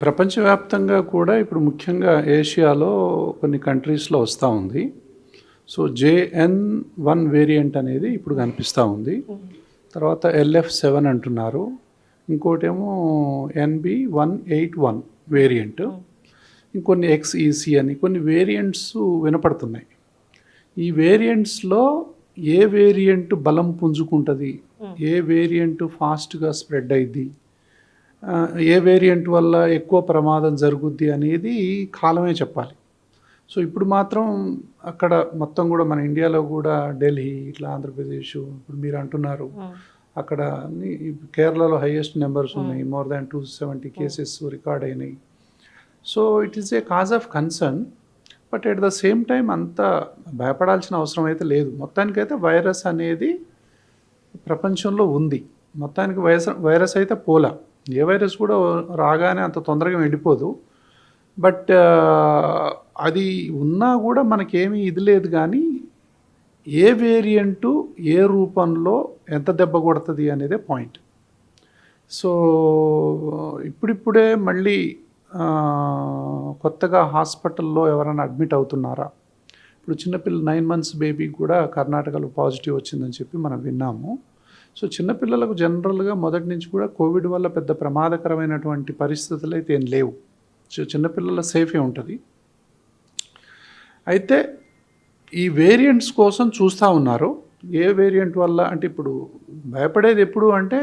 ప్రపంచవ్యాప్తంగా కూడా ఇప్పుడు ముఖ్యంగా ఏషియాలో కొన్ని కంట్రీస్‌లో వస్తూ ఉంది. సో, JN.1 వేరియంట్ అనేది ఇప్పుడు కనిపిస్తూ ఉంది. తర్వాత LF7 అంటున్నారు. ఇంకోటేమో NB181 వేరియంట్. ఇంకొన్ని XEC అని కొన్ని వేరియంట్స్ వినపడుతున్నాయి. ఈ వేరియంట్స్‌లో ఏ వేరియంట్ బలం పుంజుకుంటుంది, ఏ వేరియంట్ ఫాస్ట్‌గా స్ప్రెడ్ అయ్యిద్ది, ఏ వేరియంట్ వల్ల ఎక్కువ ప్రమాదం జరుగుద్ది అనేది కాలమే చెప్పాలి. సో ఇప్పుడు మాత్రం అక్కడ మొత్తం కూడా మన ఇండియాలో కూడా ఢిల్లీ ఇట్లా ఆంధ్రప్రదేశ్ ఇప్పుడు మీరు అంటున్నారు అక్కడ కేరళలో హైయెస్ట్ నెంబర్స్ ఉన్నాయి. మోర్ దాన్ 270 కేసెస్ రికార్డ్ అయినాయి. So it is a cause of concern. But at the same time అంత భయపడాల్సిన అవసరం అయితే లేదు. మొత్తానికైతే వైరస్ అనేది ప్రపంచంలో ఉంది. మొత్తానికి వైరస్ అయితే పోలా. ఏ వైరస్ కూడా రాగానే అంత తొందరగా వెళ్ళిపోదు. బట్ అది ఉన్నా కూడా మనకేమీ ఇది లేదు. కానీ ఏ వేరియంటు ఏ రూపంలో ఎంత దెబ్బ కొడుతుంది అనేదే పాయింట్. సో ఇప్పుడిప్పుడే మళ్ళీ కొత్తగా హాస్పిటల్లో ఎవరైనా అడ్మిట్ అవుతున్నారా? ఇప్పుడు చిన్నపిల్ల 9 months బేబీకి కూడా కర్ణాటకలో పాజిటివ్ వచ్చిందని చెప్పి మనం విన్నాము. సో చిన్నపిల్లలకు జనరల్గా మొదటి నుంచి కూడా కోవిడ్ వల్ల పెద్ద ప్రమాదకరమైనటువంటి పరిస్థితులు అయితే ఏం లేవు. సో చిన్నపిల్లల సేఫే ఉంటుంది. అయితే ఈ వేరియంట్స్ కోసం చూస్తూ ఉన్నారు. ఏ వేరియంట్ వల్ల అంటే ఇప్పుడు భయపడేది ఎప్పుడు అంటే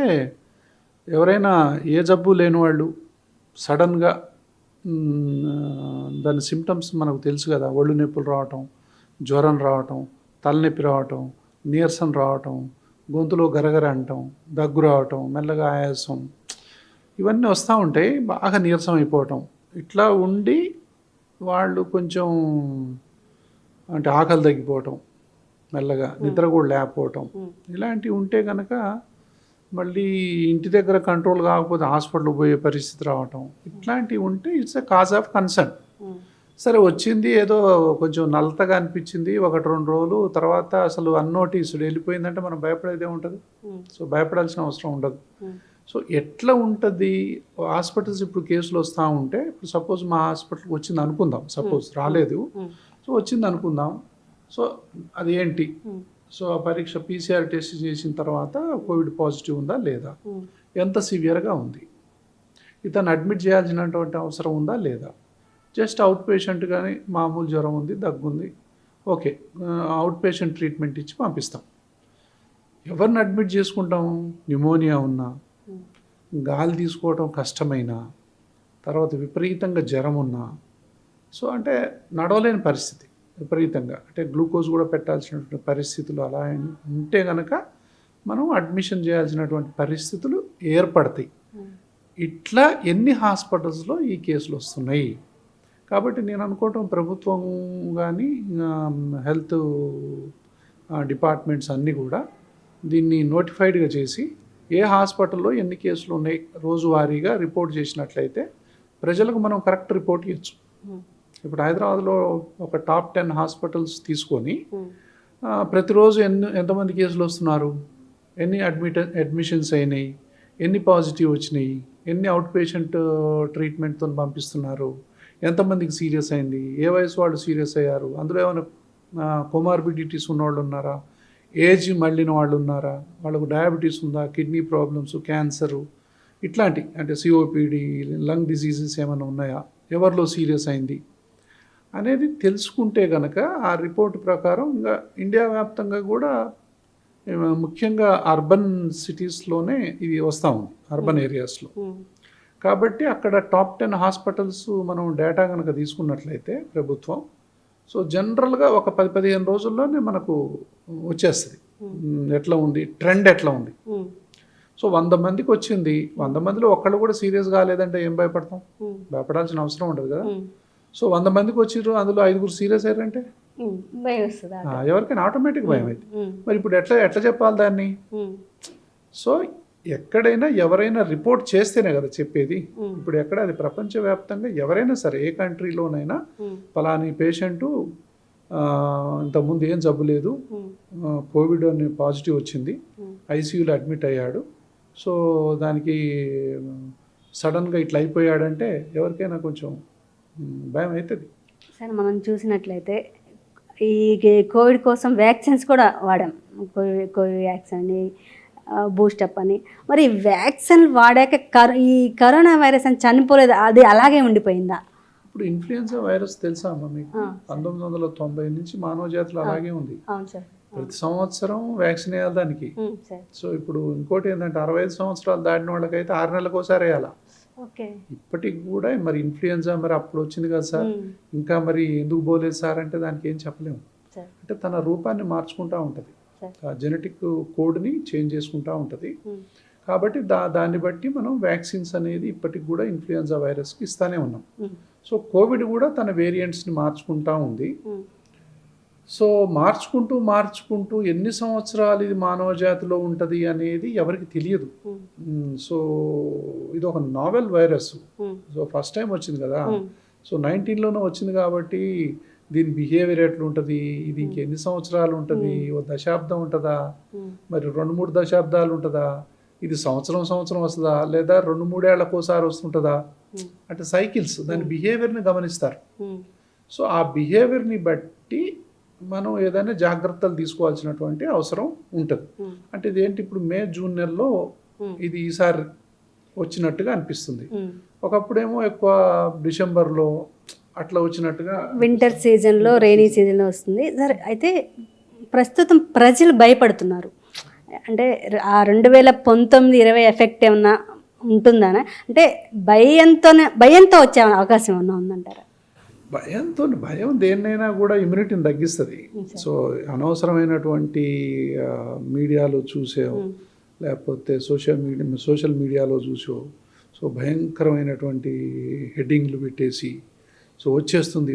ఎవరైనా ఏ జబ్బు లేని వాళ్ళు సడన్గా దాని సిమ్టమ్స్ మనకు తెలుసు కదా. ఒళ్ళు నొప్పులు రావటం, జ్వరం రావటం, తలనొప్పి రావటం, నీరసం రావటం, గొంతులో గరగర అంటాం, దగ్గు రావటం, మెల్లగా ఆయాసం, ఇవన్నీ వస్తూ ఉంటాయి. బాగా నీరసం అయిపోవటం, ఇట్లా ఉండి వాళ్ళు కొంచెం అంటే ఆకలి తగ్గిపోవటం, మెల్లగా నిద్ర కూడా లేకపోవటం, ఇలాంటివి ఉంటే కనుక మళ్ళీ ఇంటి దగ్గర కంట్రోల్ కాకపోతే హాస్పిటల్కి పోయే పరిస్థితి రావటం, ఇట్లాంటివి ఉంటే it's a cause of concern. సరే వచ్చింది ఏదో కొంచెం నల్లతగా అనిపించింది 1-2 రోజులు, తర్వాత అసలు అన్నోటీస్డ్ వెళ్ళిపోయిందంటే మనం భయపడేదే ఉంటుంది. సో భయపడాల్సిన అవసరం ఉండదు. సో ఎట్లా ఉంటుంది హాస్పిటల్స్ ఇప్పుడు కేసులు వస్తూ ఉంటే, ఇప్పుడు సపోజ్ మా హాస్పిటల్కి వచ్చింది అనుకుందాం, సపోజ్ రాలేదు, సో వచ్చింది అనుకుందాం. సో అది ఏంటి? సో ఆ పరీక్ష PCR టెస్ట్ చేసిన తర్వాత కోవిడ్ పాజిటివ్ ఉందా లేదా, ఎంత సివియర్గా ఉంది, ఇతను అడ్మిట్ చేయాల్సినటువంటి అవసరం ఉందా లేదా, జస్ట్ అవుట్ పేషెంట్ కానీ మామూలు జ్వరం ఉంది, దగ్గుంది, ఓకే అవుట్ పేషెంట్ ట్రీట్మెంట్ ఇచ్చి పంపిస్తాం. ఎవరిని అడ్మిట్ చేసుకుంటాం? న్యూమోనియా ఉన్నా, గాలి తీసుకోవటం కష్టమైనా, తర్వాత విపరీతంగా జ్వరం ఉన్నా, సో అంటే నడవలేని పరిస్థితి, విపరీతంగా అంటే గ్లూకోజ్ కూడా పెట్టాల్సినటువంటి పరిస్థితులు అలా ఉంటే కనుక మనం అడ్మిషన్ చేయాల్సినటువంటి పరిస్థితులు ఏర్పడతాయి. ఇట్లా ఎన్ని హాస్పిటల్స్లో ఈ కేసులు వస్తున్నాయి. కాబట్టి నేను అనుకోవటం ప్రభుత్వం కానీ హెల్త్ డిపార్ట్మెంట్స్ అన్నీ కూడా దీన్ని నోటిఫైడ్గా చేసి ఏ హాస్పిటల్లో ఎన్ని కేసులు ఉన్నాయి రోజువారీగా రిపోర్ట్ చేసినట్లయితే ప్రజలకు మనం కరెక్ట్ రిపోర్ట్ ఇవ్వచ్చు. ఇప్పుడు హైదరాబాద్లో ఒక టాప్ 10 హాస్పిటల్స్ తీసుకొని ప్రతిరోజు ఎంతమంది కేసులు వస్తున్నారు, ఎన్ని అడ్మిషన్స్ అయినాయి, ఎన్ని పాజిటివ్ వచ్చినాయి, ఎన్ని అవుట్ పేషెంట్ ట్రీట్మెంట్తో పంపిస్తున్నారు, ఎంతమందికి సీరియస్ అయింది, ఏ వయసు వాళ్ళు సీరియస్ అయ్యారు, అందులో ఏమైనా కొమార్బిడిటీస్ ఉన్నవాళ్ళు ఉన్నారా, ఏజ్ మళ్ళిన వాళ్ళు ఉన్నారా, వాళ్ళకు డయాబెటీస్ ఉందా, కిడ్నీ ప్రాబ్లమ్స్, క్యాన్సరు, ఇట్లాంటి అంటే COPD, లంగ్ డిసీజెస్ ఏమైనా ఉన్నాయా, ఎవరిలో సీరియస్ అయింది అనేది తెలుసుకుంటే కనుక ఆ రిపోర్ట్ ప్రకారం ఇంకా ఇండియా వ్యాప్తంగా కూడా ముఖ్యంగా అర్బన్ సిటీస్లోనే ఇది వస్తూ ఉంది, అర్బన్ ఏరియాస్లో. కాబట్టి అక్కడ టాప్ 10 హాస్పిటల్స్ మనం డేటా కనుక తీసుకున్నట్లయితే ప్రభుత్వం, సో జనరల్గా ఒక 10-15 రోజుల్లోనే మనకు వచ్చేస్తుంది ఎట్లా ఉంది, ట్రెండ్ ఎట్లా ఉంది. సో 100 మందికి వచ్చింది, 100 మందిలో ఒక్కళ్ళు కూడా సీరియస్ కాలేదంటే ఏం భయపడతాం? భయపడాల్సిన అవసరం ఉండదు కదా. సో 100 మందికి వచ్చిర్రు, అందులో 5 సీరియస్ అయ్యారంటే ఎవరికైనా ఆటోమేటిక్ భయం అయితే. మరి ఇప్పుడు ఎట్లా చెప్పాలి దాన్ని? సో ఎక్కడైనా ఎవరైనా రిపోర్ట్ చేస్తేనే కదా చెప్పేది. ఇప్పుడు ఎక్కడ అది ప్రపంచవ్యాప్తంగా ఎవరైనా సరే ఏ కంట్రీలోనైనా ఫలాని పేషెంటు ఇంతకుముందు ఏం జబ్బు లేదు, కోవిడ్ అని పాజిటివ్ వచ్చింది, ICUలో అడ్మిట్ అయ్యాడు, సో దానికి సడన్గా ఇట్లా అయిపోయాడంటే ఎవరికైనా కొంచెం భయం అవుతుంది. సార్ మనం చూసినట్లయితే ఈ కోవిడ్ కోసం వ్యాక్సిన్స్ కూడా వాడాం. కోవిడ్ వ్యాక్సిన్ అని, బూస్టప్ అని. మరి వ్యాక్సిన్ వాడాక ఈ కరోనా వైరస్ అని చనిపోలేదు, అది అలాగే ఉండిపోయిందా? ఇప్పుడు ఇన్ఫ్లుయెన్జా వైరస్ తెలుసా అమ్మా మీకు? 1990 నుంచి మానవ జాతిలో అలాగే ఉంది. అవును సార్. ప్రతి సంవత్సరం వ్యాక్సిన్ వేయాలి దానికి. సో ఇప్పుడు ఇంకోటి ఏంటంటే 65 సంవత్సరాలు దాటిన వాళ్ళకైతే 6 నెలలకు ఒకసారి వేయాలి. ఓకే. ఇప్పటికి కూడా మరి ఇన్ఫ్లుయెన్జా మరి అప్పుడు వచ్చింది కదా సార్, ఇంకా మరి ఎందుకు పోలేదు సార్ అంటే దానికి ఏం చెప్పలేము. అంటే తన రూపాన్ని మార్చుకుంటూ ఉంటుంది, జెనెటిక్ కోడ్ని చేంజ్ చేసుకుంటూ ఉంటుంది. కాబట్టి దాన్ని బట్టి మనం వ్యాక్సిన్స్ అనేది ఇప్పటికి కూడా ఇన్ఫ్లుయెన్జా వైరస్కి ఇస్తూనే ఉన్నాం. సో కోవిడ్ కూడా తన వేరియంట్స్ని మార్చుకుంటూ ఉంది. సో మార్చుకుంటూ ఎన్ని సంవత్సరాలు ఇది మానవ జాతిలో ఉంటుంది అనేది ఎవరికి తెలియదు. సో ఇది ఒక novel virus. So first time వచ్చింది కదా, సో 19లోనే వచ్చింది కాబట్టి దీని బిహేవియర్ ఎట్లా ఉంటుంది, ఇది ఇంకెన్ని సంవత్సరాలు ఉంటుంది, ఓ దశాబ్దం ఉంటుందా, మరి 2-3 దశాబ్దాలు ఉంటుందా, ఇది సంవత్సరం వస్తుందా, లేదా 2-3 ఏళ్లకు ఒకసారి వస్తుంటుందా అంటే సైకిల్స్, దాని బిహేవియర్ని గమనిస్తారు. సో ఆ బిహేవియర్ని బట్టి మనం ఏదైనా జాగ్రత్తలు తీసుకోవాల్సినటువంటి అవసరం ఉంటుంది. అంటే ఇదేంటి, ఇప్పుడు మే జూన్ నెలలో ఇది ఈసారి వచ్చినట్టుగా అనిపిస్తుంది. ఒకప్పుడేమో ఎక్కువ డిసెంబర్లో అట్లా వచ్చినట్టుగా, వింటర్ సీజన్లో, రైనీ సీజన్లో వస్తుంది. సరే, అయితే ప్రస్తుతం ప్రజలు భయపడుతున్నారు అంటే ఆ 2019-20 ఎఫెక్ట్ ఏమన్నా ఉంటుందా అంటే భయంతో వచ్చే అవకాశం ఏమన్నా ఉందంటారా? భయం దేన్నైనా కూడా ఇమ్యూనిటీని తగ్గిస్తుంది. సో అనవసరమైనటువంటి మీడియాలో చూసో, లేకపోతే సోషల్ మీడియాలో చూసో, సో భయంకరమైనటువంటి హెడ్డింగ్లు పెట్టేసి, సో వచ్చేస్తుంది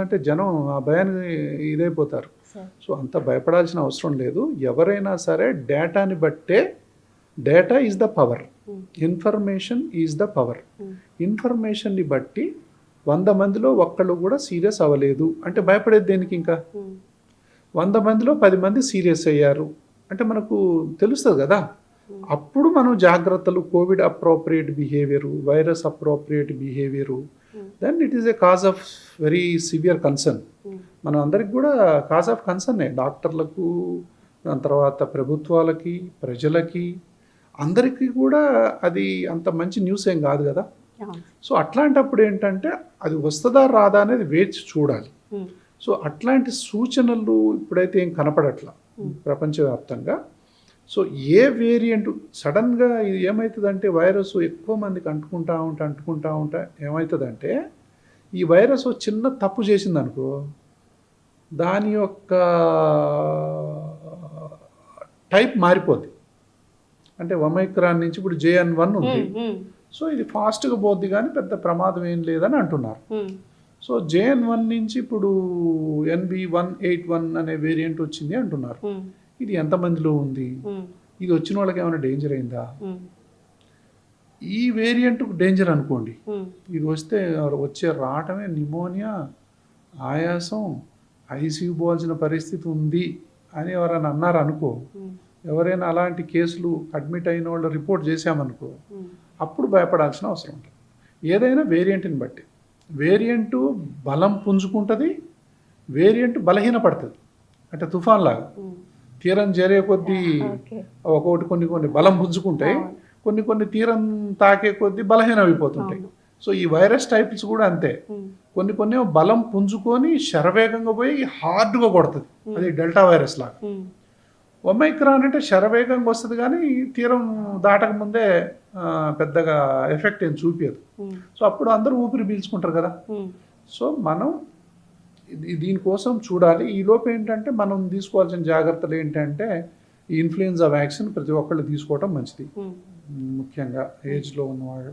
అంటే జనం ఆ భయాన్ని ఇదైపోతారు. సో అంత భయపడాల్సిన అవసరం లేదు. ఎవరైనా సరే డేటాని బట్టే, data is the power, information is the power. ఇన్ఫర్మేషన్ని బట్టి 100 మందిలో ఒక్కళ్ళు కూడా సీరియస్ అవ్వలేదు అంటే భయపడేది దేనికి? ఇంకా 100 మందిలో 10 మంది సీరియస్ అయ్యారు అంటే మనకు తెలుస్తుంది కదా. అప్పుడు మనం జాగ్రత్తలు, Covid appropriate behaviour, virus appropriate behaviour, then it is a cause of very severe concern. మనం అందరికి కూడా కాజ్ ఆఫ్ కన్సర్నే, డాక్టర్లకు, దాని తర్వాత ప్రభుత్వాలకి, ప్రజలకి, అందరికీ కూడా అది అంత మంచి న్యూస్ ఏం కాదు కదా. సో అట్లాంటప్పుడు ఏంటంటే అది వస్తుందా రాదా అనేది వేచి చూడాలి. సో అట్లాంటి సూచనలు ఇప్పుడైతే ఏం కనపడట్లా ప్రపంచవ్యాప్తంగా. సో ఏ వేరియంట్ సడన్గా ఇది ఏమవుతుందంటే, వైరస్ ఎక్కువ మందికి అంటుకుంటా ఉంటే ఏమవుతుందంటే, ఈ వైరస్ చిన్న తప్పు చేసిందనుకో, దాని యొక్క టైప్ మారిపోద్ది. అంటే ఒమైక్రాన్ నుంచి ఇప్పుడు JN1 ఉంది. సో ఇది ఫాస్ట్గా పోద్ది కానీ పెద్ద ప్రమాదం ఏం లేదని అంటున్నారు. సో JN1 నుంచి ఇప్పుడు NB181 అనే వేరియంట్ వచ్చింది అంటున్నారు. ఇది ఎంతమందిలో ఉంది, ఇది వచ్చిన వాళ్ళకి ఏమైనా డేంజర్ అయిందా? ఈ వేరియంట్ డేంజర్ అనుకోండి, ఇది వస్తే రావటమే నిమోనియా, ఆయాసం, ICU పోవాల్సిన పరిస్థితి ఉంది అని ఎవరైనా అన్నారు అనుకో, ఎవరైనా అలాంటి కేసులు అడ్మిట్ అయిన వాళ్ళు రిపోర్ట్ చేశామనుకో, అప్పుడు భయపడాల్సిన అవసరం ఉంటుంది. ఏదైనా వేరియంట్ని బట్టి, వేరియంటు బలం పుంజుకుంటుంది, వేరియంట్ బలహీనపడుతుంది. అంటే తుఫాన్ లాగా తీరం చేరే కొద్దీ ఒకటి కొన్ని బలం పుంజుకుంటాయి, కొన్ని తీరం తాకే కొద్దీ బలహీనం అయిపోతుంటాయి. సో ఈ వైరస్ టైప్స్ కూడా అంతే, కొన్ని బలం పుంజుకొని శరవేగంగా పోయి హార్డ్గా కొడుతుంది, అది డెల్టా వైరస్ లాగా. ఒమైక్రాన్ అంటే శరవేగంగా వస్తుంది కానీ తీరం దాటక ముందే పెద్దగా ఎఫెక్ట్ ఏం చూపించదు. సో అప్పుడు అందరూ ఊపిరి పీల్చుకుంటారు కదా. సో మనం దీనికోసం చూడాలి. ఈలోపు ఏంటంటే మనం తీసుకోవాల్సిన జాగ్రత్తలు ఏంటంటే, ఈ ఇన్ఫ్లుయెన్జా వ్యాక్సిన్ ప్రతి ఒక్కళ్ళు తీసుకోవటం మంచిది. ముఖ్యంగా ఏజ్లో ఉన్నవాళ్ళు,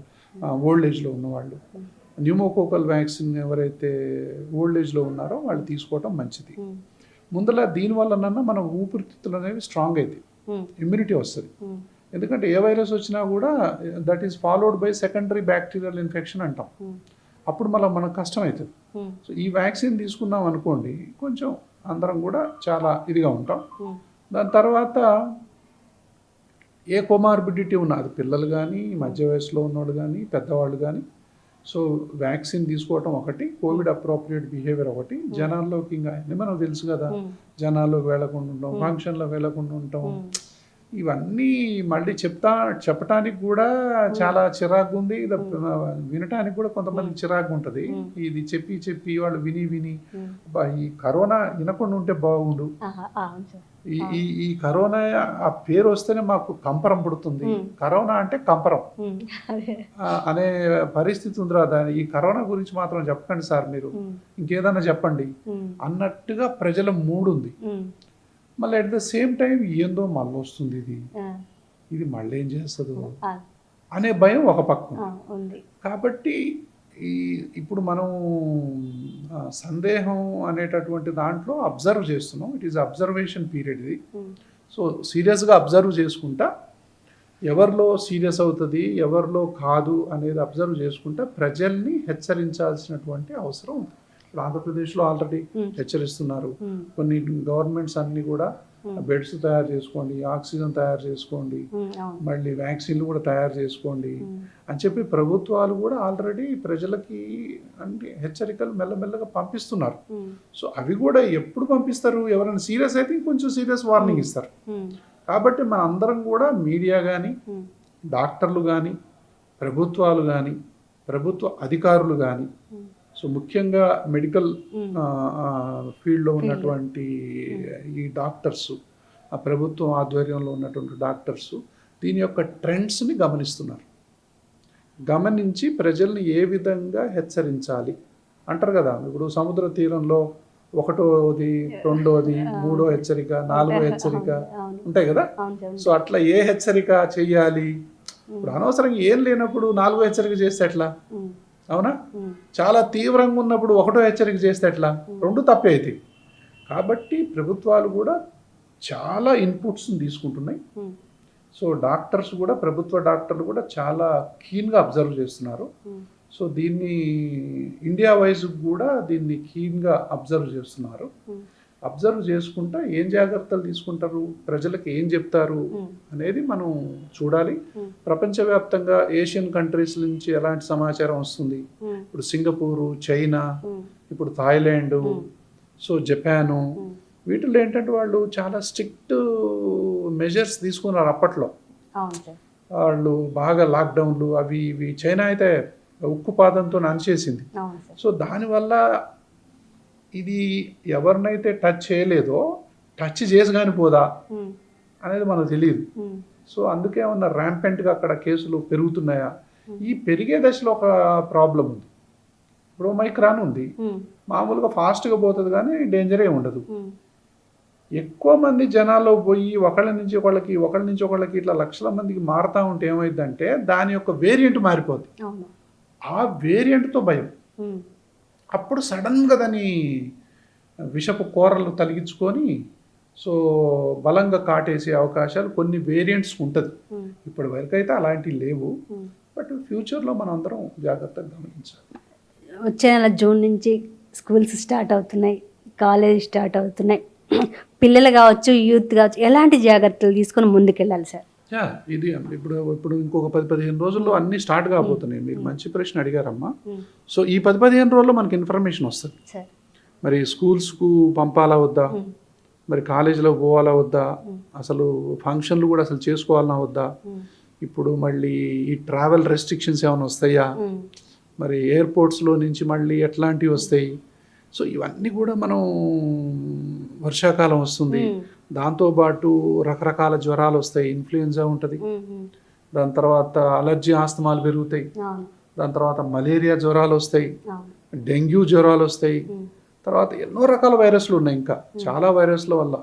ఓల్డ్ ఏజ్లో ఉన్నవాళ్ళు. న్యూమోకోకల్ వ్యాక్సిన్ ఎవరైతే ఓల్డ్ ఏజ్లో ఉన్నారో వాళ్ళు తీసుకోవటం మంచిది. ముందర దీనివల్లనన్నా మన ఊపిరితిత్తులు అనేవి స్ట్రాంగ్ అవుతాయి, ఇమ్యూనిటీ వస్తుంది. ఎందుకంటే ఏ వైరస్ వచ్చినా కూడా that is followed by secondary bacterial infection అంటాం. అప్పుడు మనకు కష్టం అవుతుంది. సో ఈ వ్యాక్సిన్ తీసుకున్నాం అనుకోండి, కొంచెం అందరం కూడా చాలా ఇదిగా ఉంటాం. దాని తర్వాత ఏ కొమార్బిడిటీ ఉన్నా, అది పిల్లలు కానీ, మధ్య వయసులో ఉన్నవాళ్ళు కానీ, పెద్దవాళ్ళు కానీ. సో వ్యాక్సిన్ తీసుకోవటం ఒకటి, కోవిడ్ అప్రోప్రియేట్ బిహేవియర్ ఒకటి, జనాల్లోకి ఇంకా అన్నీ మనకు తెలుసు కదా, జనాల్లోకి వెళ్లకుండా ఉండటం, ఫంక్షన్లో వెళ్లకుండా ఉండటం, ఇవన్నీ మళ్ళీ చెప్పటానికి కూడా చాలా చిరాకు ఉంది, ఇది వినటానికి కూడా కొంతమందికి చిరాకు ఉంటుంది. ఇది చెప్పి వాళ్ళు విని ఈ కరోనా వినకుండా ఉంటే బాగుండు, ఈ కరోనా ఆ పేరు వస్తేనే మాకు కంపరం పుడుతుంది, కరోనా అంటే కంపరం అనే పరిస్థితి ఉందిరా. దాని ఈ కరోనా గురించి మాత్రం చెప్పండి సార్, మీరు ఇంకేదన్నా చెప్పండి అన్నట్టుగా ప్రజల మూడు ఉంది. మళ్ళీ అట్ ద సేమ్ టైం ఏందో మళ్ళీ వస్తుంది, ఇది మళ్ళీ ఏం చేస్తుందో అనే భయం ఒక పక్క ఉంది. కాబట్టి ఇప్పుడు మనం సందేహం అనేటటువంటి దాంట్లో అబ్జర్వ్ చేస్తున్నాం. ఇట్ ఈస్ అబ్జర్వేషన్ పీరియడ్ ఇది. సో సీరియస్గా అబ్జర్వ్ చేసుకుంటా ఎవరిలో సీరియస్ అవుతుంది, ఎవరిలో కాదు అనేది అబ్జర్వ్ చేసుకుంటా ప్రజల్ని హెచ్చరించాల్సినటువంటి అవసరం ఉంది. ఇప్పుడు ఆంధ్రప్రదేశ్లో ఆల్రెడీ హెచ్చరిస్తున్నారు. కొన్ని గవర్నమెంట్స్ అన్నీ కూడా బెడ్స్ తయారు చేసుకోండి, ఆక్సిజన్ తయారు చేసుకోండి, మళ్ళీ వ్యాక్సిన్లు కూడా తయారు చేసుకోండి అని చెప్పి ప్రభుత్వాలు కూడా ఆల్రెడీ ప్రజలకి అంటే హెచ్చరికలు మెల్లమెల్లగా పంపిస్తున్నారు. సో అవి కూడా ఎప్పుడు పంపిస్తారు, ఎవరైనా సీరియస్ అయితే కొంచెం సీరియస్ వార్నింగ్ ఇస్తారు. కాబట్టి మన అందరం కూడా మీడియా కానీ, డాక్టర్లు కానీ, ప్రభుత్వాలు కానీ, ప్రభుత్వ అధికారులు కానీ, సో ముఖ్యంగా మెడికల్ ఫీల్డ్లో ఉన్నటువంటి ఈ డాక్టర్సు, ఆ ప్రభుత్వం ఆధ్వర్యంలో ఉన్నటువంటి డాక్టర్సు దీని యొక్క ట్రెండ్స్ని గమనిస్తున్నారు. గమనించి ప్రజల్ని ఏ విధంగా హెచ్చరించాలి అంటారు కదా. ఇప్పుడు సముద్ర తీరంలో 1వ, 2వ, 3వ హెచ్చరిక, 4వ హెచ్చరిక ఉంటాయి కదా. సో అట్లా ఏ హెచ్చరిక చెయ్యాలి, ఇప్పుడు అనవసరంగా ఏం లేనప్పుడు 4వ హెచ్చరిక చేస్తే ఎట్లా, అవునా? చాలా తీవ్రంగా ఉన్నప్పుడు 1వ హెచ్చరిక చేస్తే ఎట్లా, 2 తప్పే అవుతాయి. కాబట్టి ప్రభుత్వాలు కూడా చాలా ఇన్పుట్స్ని తీసుకుంటున్నాయి. సో డాక్టర్స్ కూడా, ప్రభుత్వ డాక్టర్లు కూడా చాలా కీన్గా అబ్జర్వ్ చేస్తున్నారు. సో దీన్ని ఇండియా వైజ్ కూడా దీన్ని కీన్గా అబ్జర్వ్ చేస్తున్నారు. అబ్జర్వ్ చేసుకుంటా ఏం జాగ్రత్తలు తీసుకుంటారు, ప్రజలకు ఏం చెప్తారు అనేది మనం చూడాలి. ప్రపంచవ్యాప్తంగా ఏషియన్ కంట్రీస్ నుంచి ఎలాంటి సమాచారం వస్తుంది, ఇప్పుడు సింగపూరు, చైనా, ఇప్పుడు థాయిలాండ్, సో జపాను, వీటిల్లో ఏంటంటే వాళ్ళు చాలా స్ట్రిక్ట్ మెజర్స్ తీసుకున్నారు అప్పట్లో. వాళ్ళు బాగా లాక్డౌన్లు అవి ఇవి, చైనా అయితే ఉక్కుపాదంతో అణచేసింది. సో దానివల్ల ఇది ఎవరినైతే టచ్ చేయలేదో టచ్ చేసి కానీ పోదా అనేది మనకు తెలియదు. సో అందుకే ఉన్న ర్యాంపెంట్గా అక్కడ కేసులు పెరుగుతున్నాయా, ఈ పెరిగే దశలో ఒక ప్రాబ్లం ఉంది. ఇప్పుడు మైక్రాన్ ఉంది, మామూలుగా ఫాస్ట్గా పోతుంది కానీ డేంజరే ఉండదు. ఎక్కువ మంది జనాల్లో పోయి ఒకళ్ళ నుంచి ఒకళ్ళకి ఇట్లా లక్షల మందికి మారుతూ ఉంటే ఏమైందంటే దాని యొక్క వేరియంట్ మారిపోద్ది. ఆ వేరియంట్తో భయం, అప్పుడు సడన్గా దాని విషపు కూరలు తలిగించుకొని సో బలంగా కాటేసే అవకాశాలు కొన్ని వేరియంట్స్ ఉంటుంది. ఇప్పటి వరకు అయితే అలాంటివి లేవు, బట్ ఫ్యూచర్లో మనం అందరం జాగ్రత్తగా గమనించాలి. వచ్చే నెల జూన్ నుంచి స్కూల్స్ స్టార్ట్ అవుతున్నాయి, కాలేజ్ స్టార్ట్ అవుతున్నాయి. పిల్లలు కావచ్చు, యూత్ కావచ్చు, ఎలాంటి జాగ్రత్తలు తీసుకొని ముందుకెళ్ళాలి సార్? ఇది ఇప్పుడు ఇంకొక 10-15 రోజుల్లో అన్నీ స్టార్ట్ కాబోతున్నాయి. మీరు మంచి ప్రశ్న అడిగారమ్మా. సో ఈ 10-15 రోజుల్లో మనకి ఇన్ఫర్మేషన్ వస్తుంది. మరి స్కూల్స్కు పంపాలా వద్దా, మరి కాలేజీలో పోవాలా వద్దా, అసలు ఫంక్షన్లు కూడా అసలు చేసుకోవాలన్నా వద్దా, ఇప్పుడు మళ్ళీ ఈ ట్రావెల్ రెస్ట్రిక్షన్స్ ఏమైనా వస్తాయా, మరి ఎయిర్పోర్ట్స్లో నుంచి మళ్ళీ ఎట్లాంటివి వస్తాయి. సో ఇవన్నీ కూడా మనం, వర్షాకాలం వస్తుంది, దాంతోపాటు రకరకాల జ్వరాలు వస్తాయి, ఇన్ఫ్లుయెన్జా ఉంటుంది, దాని తర్వాత అలర్జీ ఆస్తమాలు పెరుగుతాయి, దాని తర్వాత మలేరియా జ్వరాలు వస్తాయి, డెంగ్యూ జ్వరాలు వస్తాయి, తర్వాత ఎన్నో రకాల వైరస్లు ఉన్నాయి, ఇంకా చాలా వైరస్ల వల్ల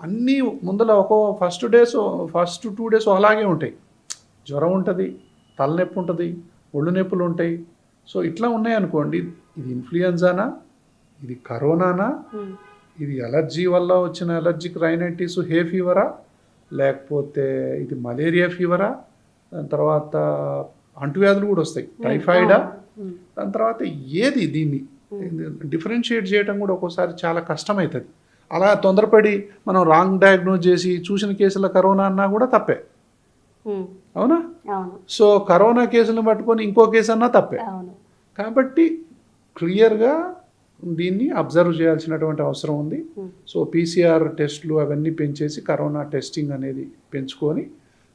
అన్నీ ముందర ఫస్ట్ 2 డేస్ అలాగే ఉంటాయి. జ్వరం ఉంటుంది, తలనొప్పి ఉంటుంది, ఒళ్ళు నొప్పులు ఉంటాయి. సో ఇట్లా ఉన్నాయనుకోండి, ఇది ఇన్ఫ్లుయెన్జానా, ఇది కరోనానా, ఇది అలర్జీ వల్ల వచ్చిన అలర్జిక్ రైనైటిస్ హే ఫీవరా, లేకపోతే ఇది మలేరియా ఫీవరా, దాని తర్వాత అంటువ్యాధులు కూడా వస్తాయి, టైఫాయిడా, దాని తర్వాత ఏది, దీన్ని డిఫరెన్షియేట్ చేయడం కూడా ఒక్కోసారి చాలా కష్టమవుతుంది. అలా తొందరపడి మనం రాంగ్ డయాగ్నోజ్ చేసి చూసిన కేసుల కరోనా అన్నా కూడా తప్పే. అవునా? అవును సో కరోనా కేసులను పట్టుకొని ఇంకో కేసు అన్నా తప్పే. అవును కాబట్టి క్లియర్గా దీన్ని అబ్జర్వ్ చేయాల్సినటువంటి అవసరం ఉంది. సో పీసీఆర్ టెస్టులు అవన్నీ పెంచేసి కరోనా టెస్టింగ్ అనేది పెంచుకొని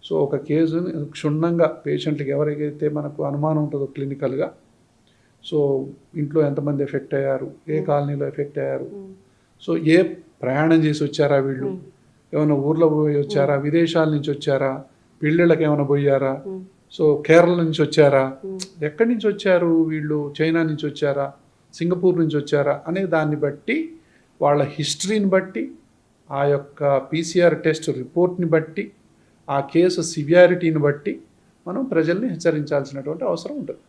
సో ఒక కేసుని క్షుణ్ణంగా పేషెంట్కి ఎవరికైతే మనకు అనుమానం ఉంటుందో క్లినికల్గా, సో ఇంట్లో ఎంతమంది ఎఫెక్ట్ అయ్యారు, ఏ కాలనీలో ఎఫెక్ట్ అయ్యారు, సో ఏ ప్రయాణం చేసి వచ్చారా వీళ్ళు, ఏమైనా ఊర్లో పోయి వచ్చారా, విదేశాల నుంచి వచ్చారా, పెళ్ళిళ్ళకి ఏమైనా పోయారా, సో కేరళ నుంచి వచ్చారా, ఎక్కడి నుంచి వచ్చారు వీళ్ళు, చైనా నుంచి వచ్చారా, సింగపూర్ నుంచి వచ్చారా అనే దాన్ని బట్టి, వాళ్ళ హిస్టరీని బట్టి, ఆ యొక్క పీసీఆర్ టెస్ట్ రిపోర్ట్ని బట్టి, ఆ కేసు సివియారిటీని బట్టి మనం ప్రజల్ని హెచ్చరించాల్సినటువంటి అవసరం ఉంటుంది.